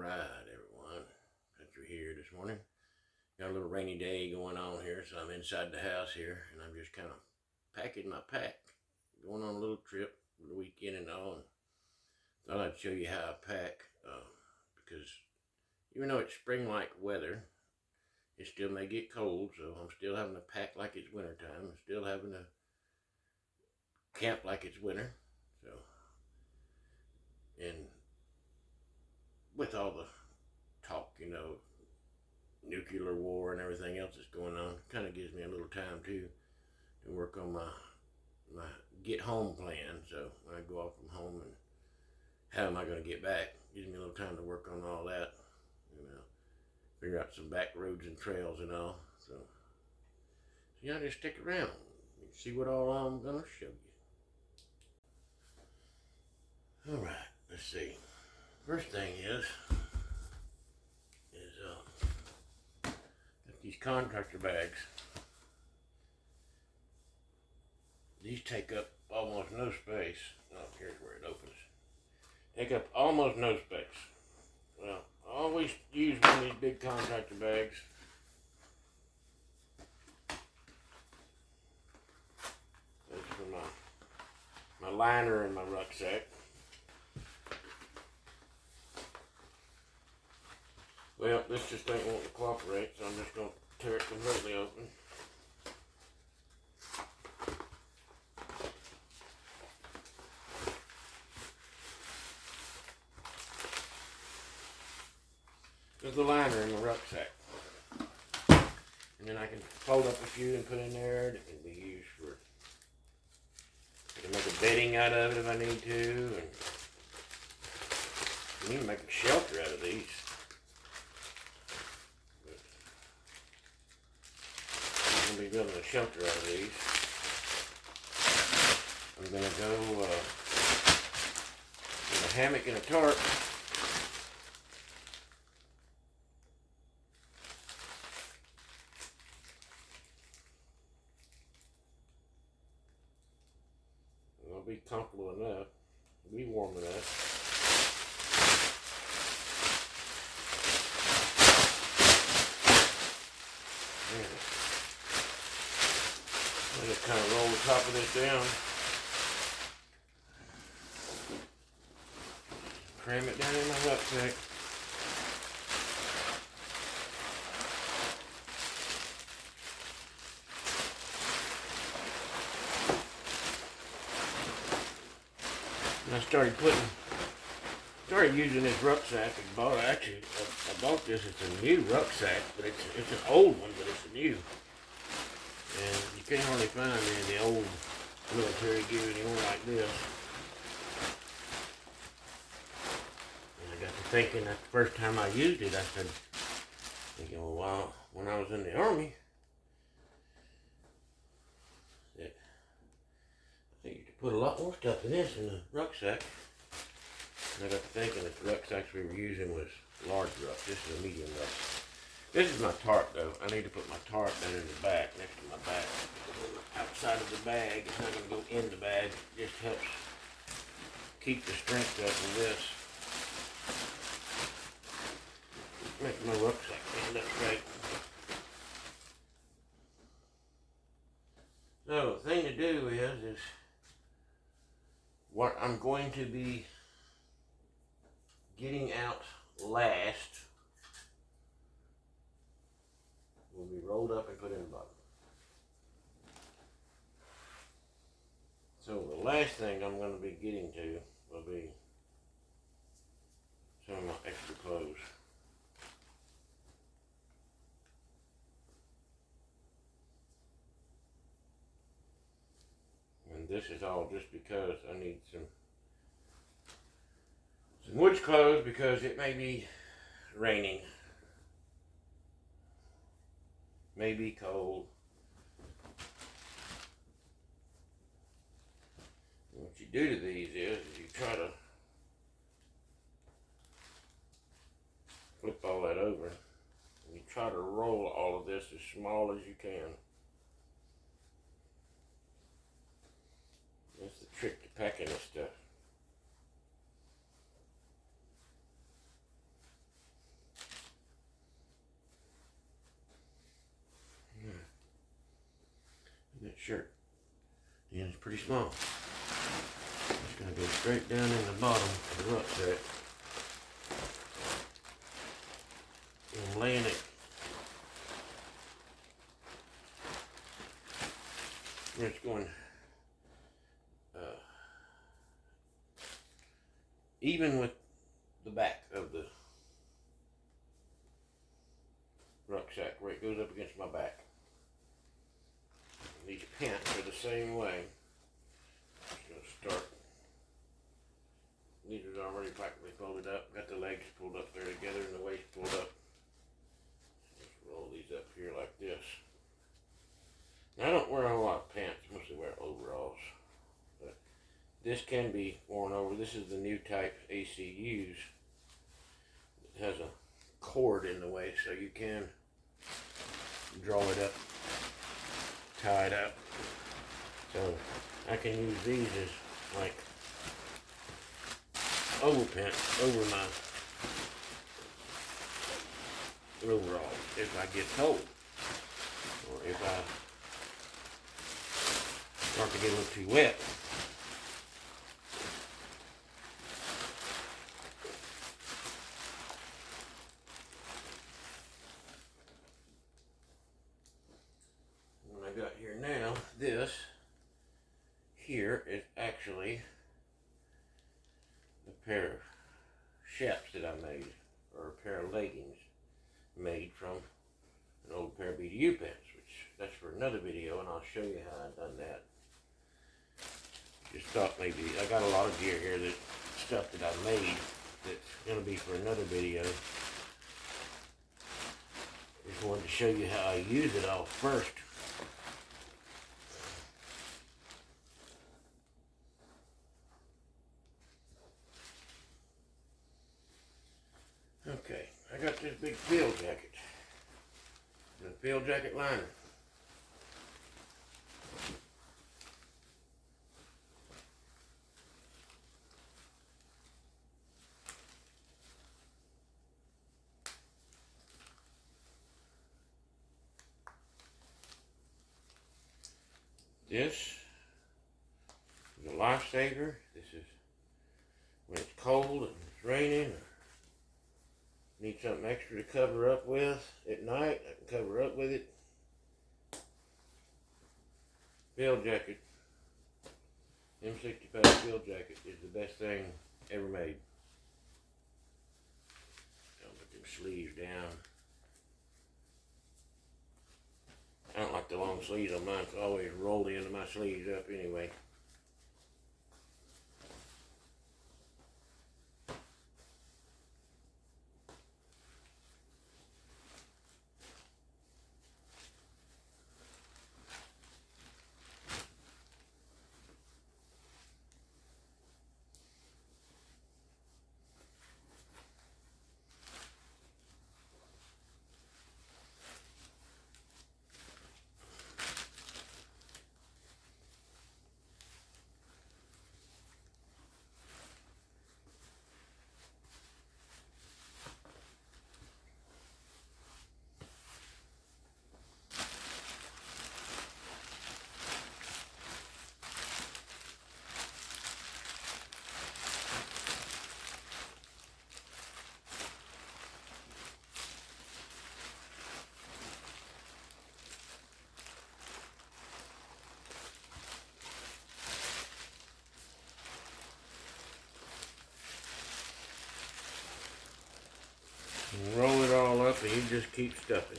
Alright, everyone. Country here this morning. Got a little rainy day going on here, so I'm inside the house here, and I'm just kind of packing my pack. Going on a little trip for the weekend and all. And thought I'd show you how I pack, because even though it's spring-like weather, it still may get cold, so I'm still having to pack like it's wintertime. I'm still having to camp like it's winter. So, and with all the talk, nuclear war and everything else that's going on, kind of gives me a little time to work on my get home plan. So when I go off from home and how am I going to get back, gives me a little time to work on all that, figure out some back roads and trails and all. So just stick around and see what all I'm going to show you. All right, let's see. First thing is got these contractor bags. These take up almost no space. Oh, here's where it opens. Take up almost no space. Well, I always use one of these big contractor bags. That's for my liner and my rucksack. Well, this just ain't wanting to cooperate, so I'm just going to tear it completely open. There's the liner in the rucksack. And then I can fold up a few and put in there. It can be used for, I can make a bedding out of it if I need to. And you can even make a shelter out of these. I'm going to be building a shelter out of these. I'm going to go with a hammock and a tarp. I'll be comfortable enough, be warm enough. I just kind of roll the top of this down, cram it down in my rucksack. And I started using this rucksack. I bought this. It's a new rucksack, but it's an old one, but it's a new. And you can't hardly find any of the old military gear anymore like this. And I got to thinking that the first time I used it, I started thinking, well, wow, when I was in the Army, that I used to put a lot more stuff in this in the rucksack. And I got to thinking that the rucksacks we were using was large ruck. This is a medium ruck. This is my tarp though. I need to put my tarp down in the back, next to my back. Outside of the bag, it's not going to go in the bag. It just helps keep the strength up of this. Make my rucksack stand up straight. So the thing to do is what I'm going to be getting out last will be rolled up and put in the bottom. So the last thing I'm going to be getting to will be some of my extra clothes. And this is all just because I need some woods clothes because it may be raining. May be cold. And what you do to these is you try to flip all that over and you try to roll all of this as small as you can. That's the trick to packing this stuff. shirt. The end's pretty small. It's going to go straight down in the bottom of the rucksack. I'm laying it. It's going even with the back of the rucksack where it goes up against my back. And these pants are the same way. I'm just going to start. These are already practically folded up. Got the legs pulled up there together and the waist pulled up. Just roll these up here like this. Now, I don't wear a lot of pants. I mostly wear overalls. But this can be worn over. This is the new type ACUs. It has a cord in the way so you can draw it up, tie it up. So I can use these as like overpants over my overalls if I get cold, or if I start to get a little too wet. What I got here now, this here is actually a pair of chaps that I made, or a pair of leggings made from an old pair of BDU pants, which that's for another video, and I'll show you how I've done that. Just thought maybe, I got a lot of gear here, that stuff that I made that's going to be for another video. Just wanted to show you how I use it all first. Okay, I got this big field jacket, and a field jacket liner. This is a lifesaver. This is when it's cold and it's raining, or need something extra to cover up with at night. I can cover up with it. Field jacket, M65 field jacket is the best thing ever made. I'll put them sleeves down. I don't like the long sleeves on mine, so I always roll the end of my sleeves up anyway. And roll it all up, and you just keep stuffing.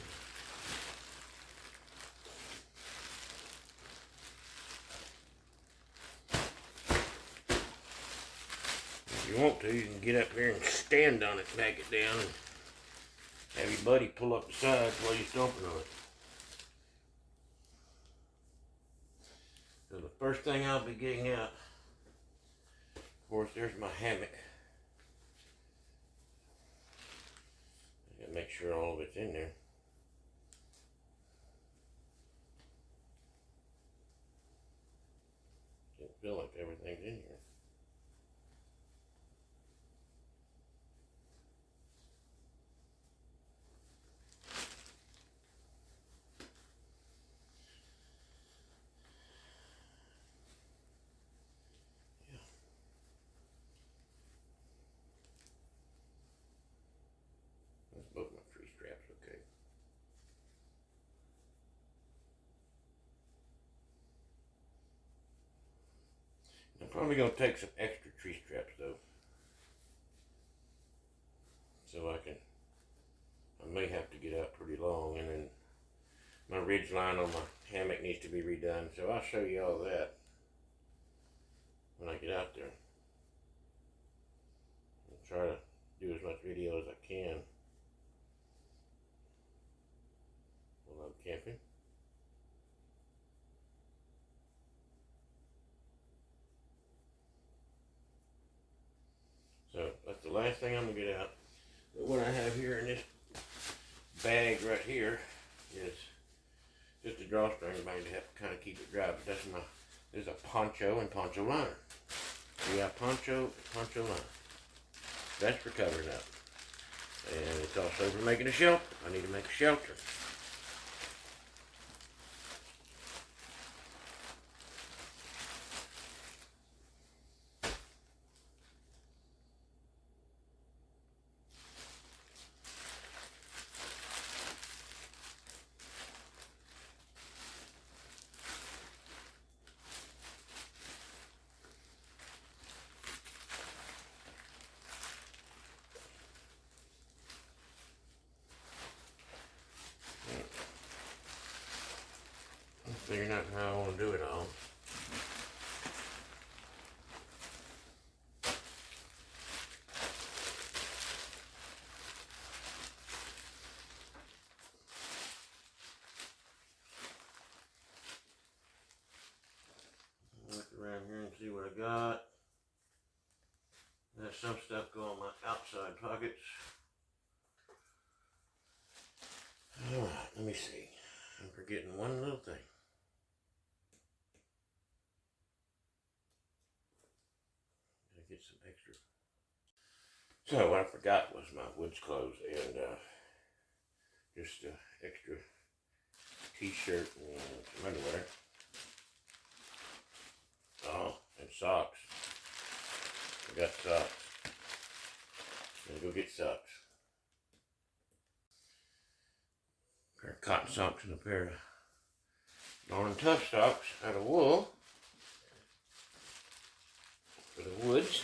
If you want to, you can get up here and stand on it, back it down, and have your buddy pull up the sides while you're stomping on it. So the first thing I'll be getting out, of course, there's my hammock. I gotta make sure all of it's in there. Doesn't feel like everything's in here. Probably gonna take some extra tree straps though, so I may have to get out pretty long, and then my ridge line on my hammock needs to be redone. So I'll show you all that when I get out there. I'll try to do as much video as I can while I'm camping. So that's the last thing I'm gonna get out. But what I have here in this bag right here is just a drawstring bag to help kind of keep it dry. But there's a poncho and poncho liner. We have poncho liner. That's for covering up. And it's also for making a shelter. I need to make a shelter. I'm figuring out how I want to do it all. Look around here and see what I got. There's some stuff go in my outside pockets. Alright, let me see. I'm forgetting one little thing. Gotta get some extra. So what I forgot was my woods clothes and just extra t-shirt and some underwear. Oh, and socks. I got socks. I'm gonna go get socks. A pair of cotton socks and a pair of darn tough socks out of wool for the woods.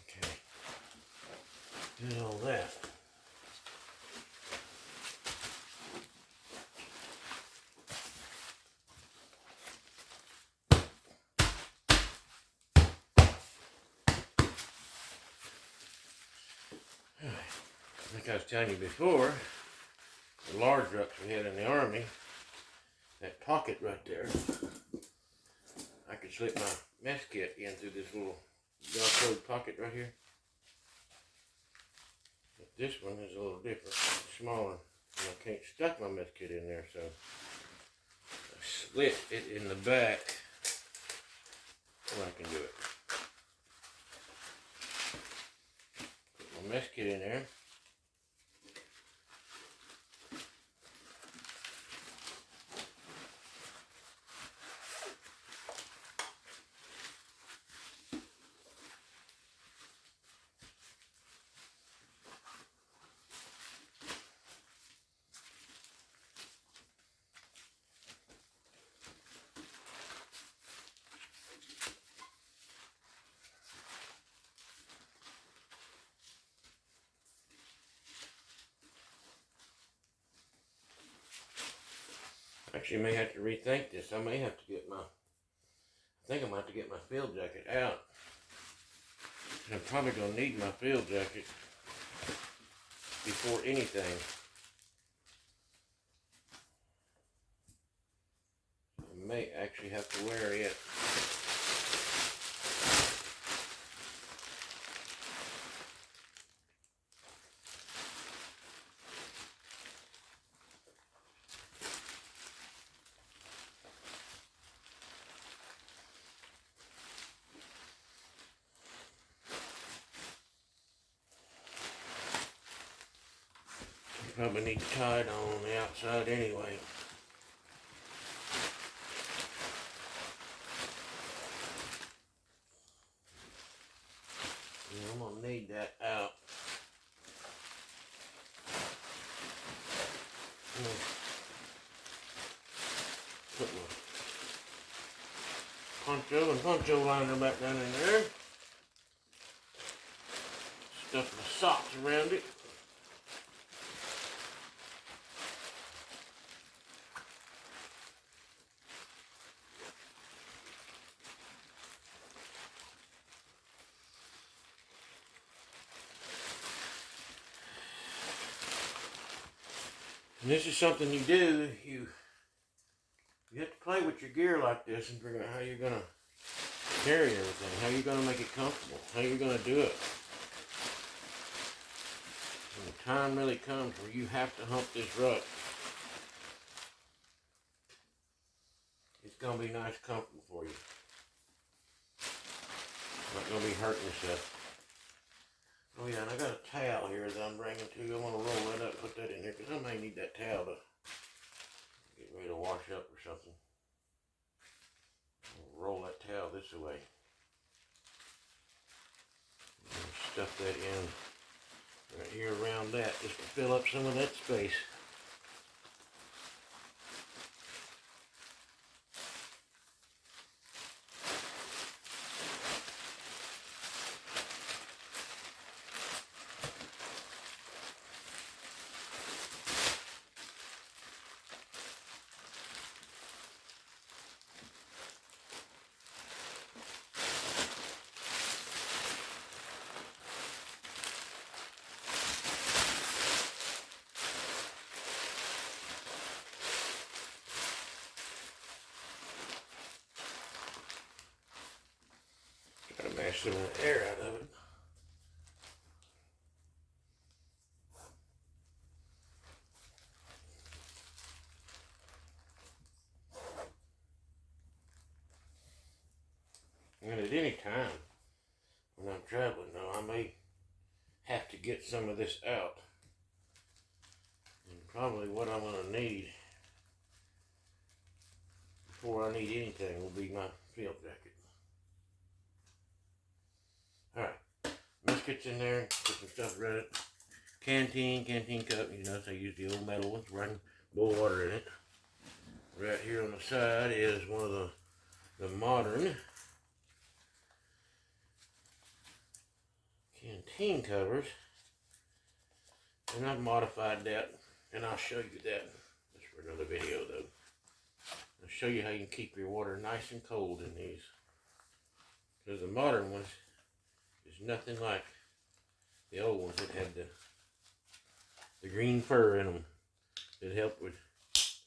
Okay. Did all that. Like I was telling you before, the large rucks we had in the Army, that pocket right there, I could slip my mess kit in through this little Velcro pocket right here. But this one is a little different, it's smaller, and I can't stuff my mess kit in there, so I slit it in the back so I can do it. Put my mess kit in there. Actually, may have to rethink this. I may have to get I think I'm going to have to get my field jacket out. I'm probably going to need my field jacket before anything. I may actually have to wear it. Probably need to tie it on the outside anyway. And I'm going to need that out. Put my poncho liner back down in there. Stuff my socks around it. And this is something you do, you have to play with your gear like this and figure out how you're going to carry everything, how you're going to make it comfortable, how you're going to do it. When the time really comes where you have to hump this rut, it's going to be nice and comfortable for you. Not going to be hurting yourself. Oh yeah, and I got a towel here that I'm bringing too. I want to roll that up, put that in here, because I may need that towel to get ready to wash up or something. I'll roll that towel this way. And stuff that in right here around that, just to fill up some of that space. Try to mash some of the air out of it. And at any time when I'm traveling though, I may have to get some of this out. And probably what I'm going to need before I need anything will be my field jacket. Alright, biscuits in there, put some stuff around it. Canteen cup, you know, so I use the old metal ones, running boil water in it. Right here on the side is one of the modern canteen covers. And I've modified that, and I'll show you that. That's for another video though. I'll show you how you can keep your water nice and cold in these. Because the modern ones is nothing like the old ones that had the green fur in them. It helped with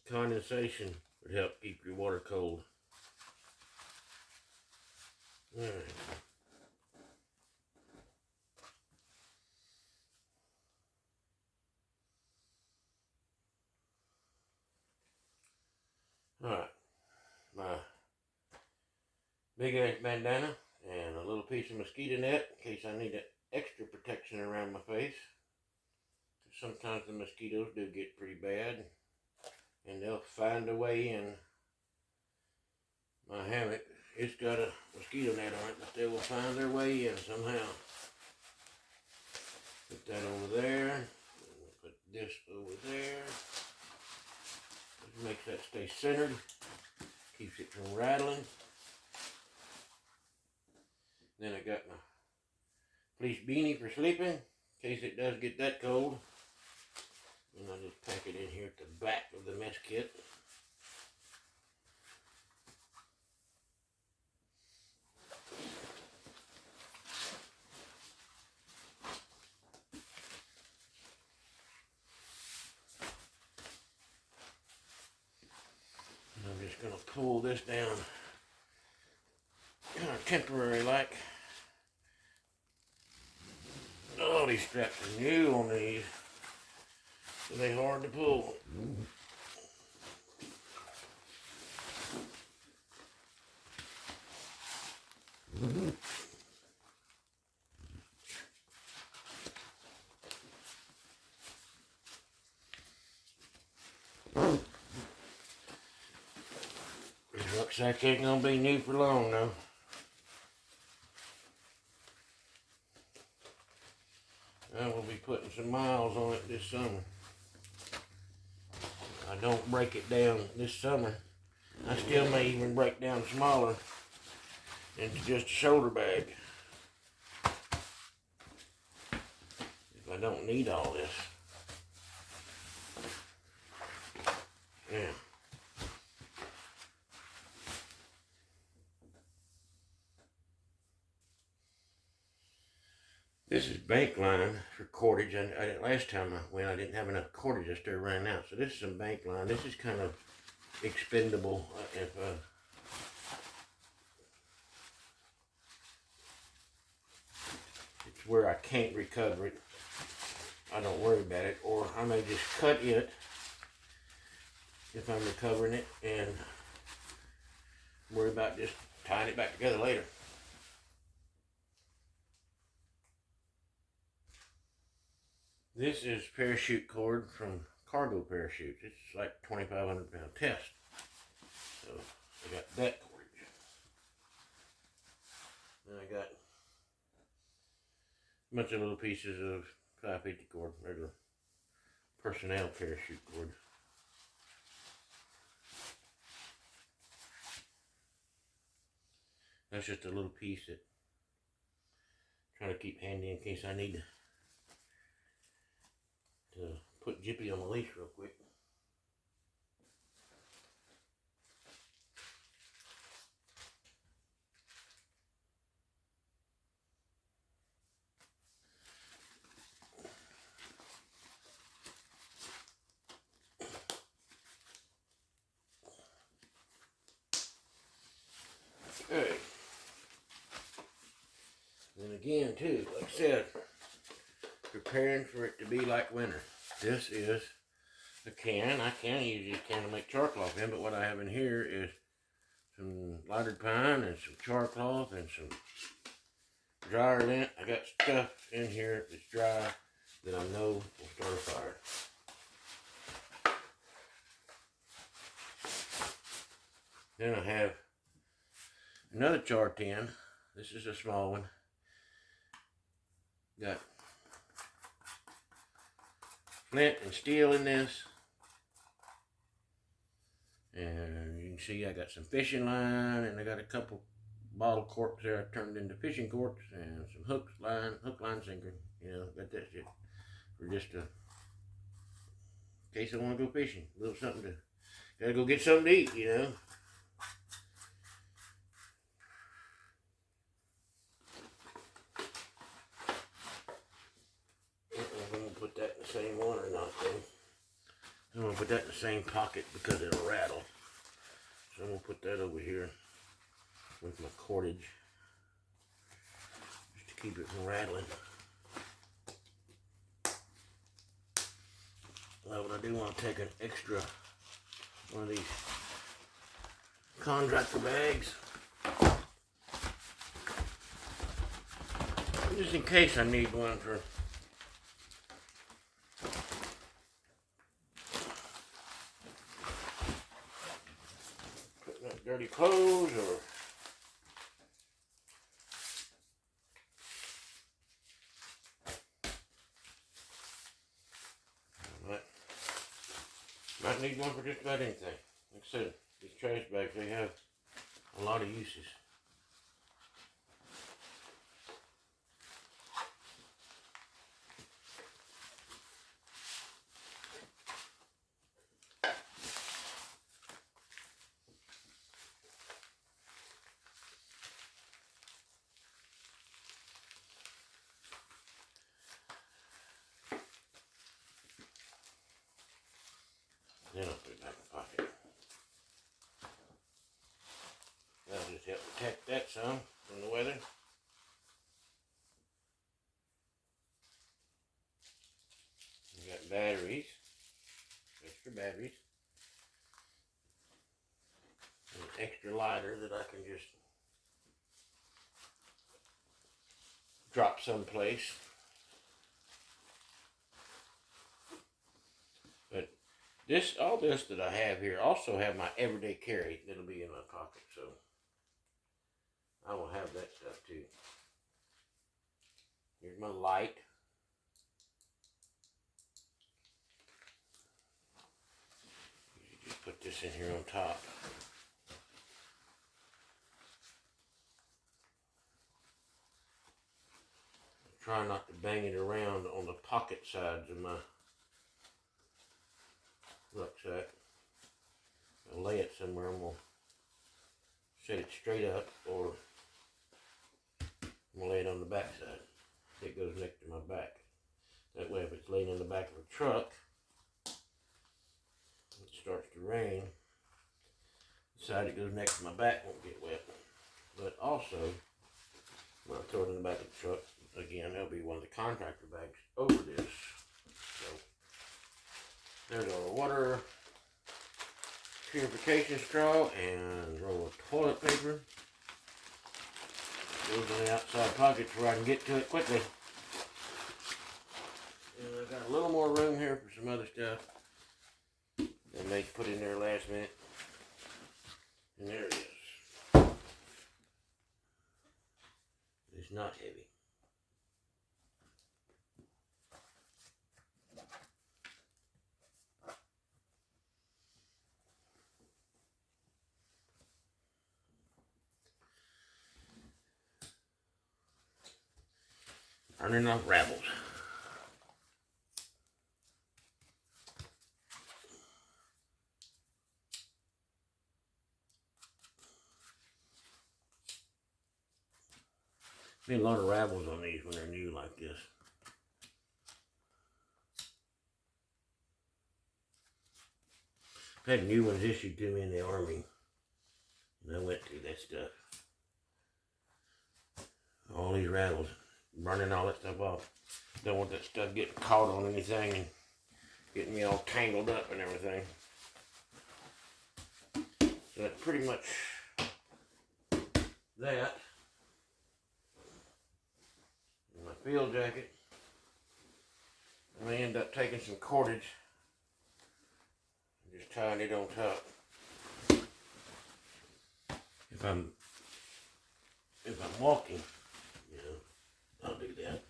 condensation, would help keep your water cold. Alright. big ass bandana and a little piece of mosquito net in case I need extra protection around my face. Sometimes the mosquitoes do get pretty bad and they'll find a way in. My hammock, it's got a mosquito net on it, but they will find their way in somehow. Put that over there. Put this over there. This makes that stay centered. Keeps it from rattling. Then I got my fleece beanie for sleeping, in case it does get that cold. And I just pack it in here at the back of the mess kit. And I'm just going to pull this down kind of temporary like. Oh, these straps are new on these. So they hard to pull. This rucksack ain't gonna be new for long though. I will be putting some miles on it this summer. I don't break it down this summer. I still may even break down smaller into just a shoulder bag. If I don't need all this. Yeah. This is bank line for cordage. Last time I went, I didn't have enough cordage. I started running out. So this is some bank line. This is kind of expendable. If it's where I can't recover it, I don't worry about it. Or I may just cut it if I'm recovering it and worry about just tying it back together later. This is parachute cord from Cargo Parachutes. It's like 2,500 pound test. So I got that cordage. Then I got a bunch of little pieces of 550 cord, regular personnel parachute cord. That's just a little piece that I'm trying to keep handy in case I need to put Jippy on the leash real quick. Okay. Then again too, like I said, preparing for it to be like winter. This is a can. I can use this can to make char cloth in, but what I have in here is some lighted pine and some char cloth and some dryer lint. I got stuff in here that's dry that I know will start a fire. Then I have another char tin. This is a small one. Got flint and steel in this. And you can see I got some fishing line and I got a couple bottle corks there I turned into fishing corks and some hook line sinker. You know, got that shit for just in case I want to go fishing. A little something to, gotta go get something to eat, you know. I'm gonna put that in the same one or not though. I'm gonna put that in the same pocket because it'll rattle. So I'm gonna put that over here with my cordage just to keep it from rattling. Well, but I do want to take an extra one of these contractor bags just in case I need one for putting up dirty clothes or might need one for just about anything. Like I said, these trash bags, they have a lot of uses. Then I'll put it back in the pocket. That'll just help protect that some from the weather. We got batteries, extra batteries, and an extra lighter that I can just drop someplace. But all this that I have here also have my everyday carry that'll be in my pocket, so I will have that stuff too. Here's my light. You just put this in here on top. Try not to bang it around on the pocket sides of my rucksack. I'll lay it somewhere. I'm going to set it straight up, or I'm going to lay it on the back side. It goes next to my back. That way if it's laying in the back of a truck, it starts to rain, the side that goes next to my back won't get wet. But also, when I throw it in the back of the truck, again, there'll be one of the contractor bags over this. So there's our water purification straw and a roll of toilet paper. Goes in the outside pockets where I can get to it quickly. And I've got a little more room here for some other stuff that they put in there last minute. And there it is. It's not heavy. Turning off Ravels. Be a lot of Ravels on these when they're new like this. I've had new ones issued to me in the Army, and I went through that stuff. All these Ravels, burning all that stuff off. Don't want that stuff getting caught on anything and getting me all tangled up and everything. So that's pretty much that. And my field jacket, I may end up taking some cordage and just tying it on top. If I'm walking, you know, I'll do that.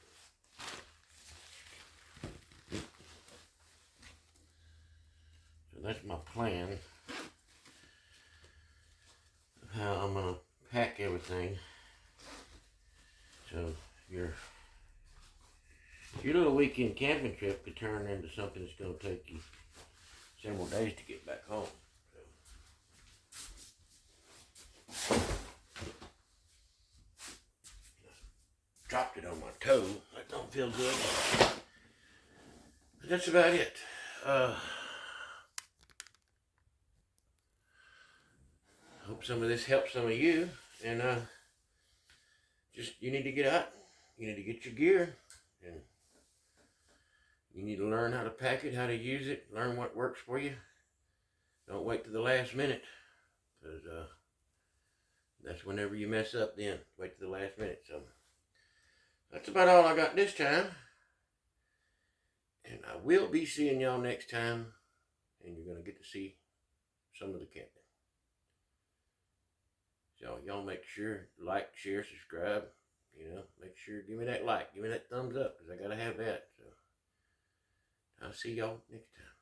So that's my plan of how I'm gonna pack everything. So your little weekend camping trip could turn into something that's gonna take you several days to get back home. Dropped it on my toe. That don't feel good. But that's about it. Hope some of this helps some of you. And just, you need to get out. You need to get your gear. And you need to learn how to pack it, how to use it, learn what works for you. Don't wait to the last minute. Because that's whenever you mess up then. Wait to the last minute. So that's about all I got this time. And I will be seeing y'all next time. And you're going to get to see some of the camping. So y'all make sure, like, share, subscribe. Make sure, give me that like, give me that thumbs up, because I got to have that. So I'll see y'all next time.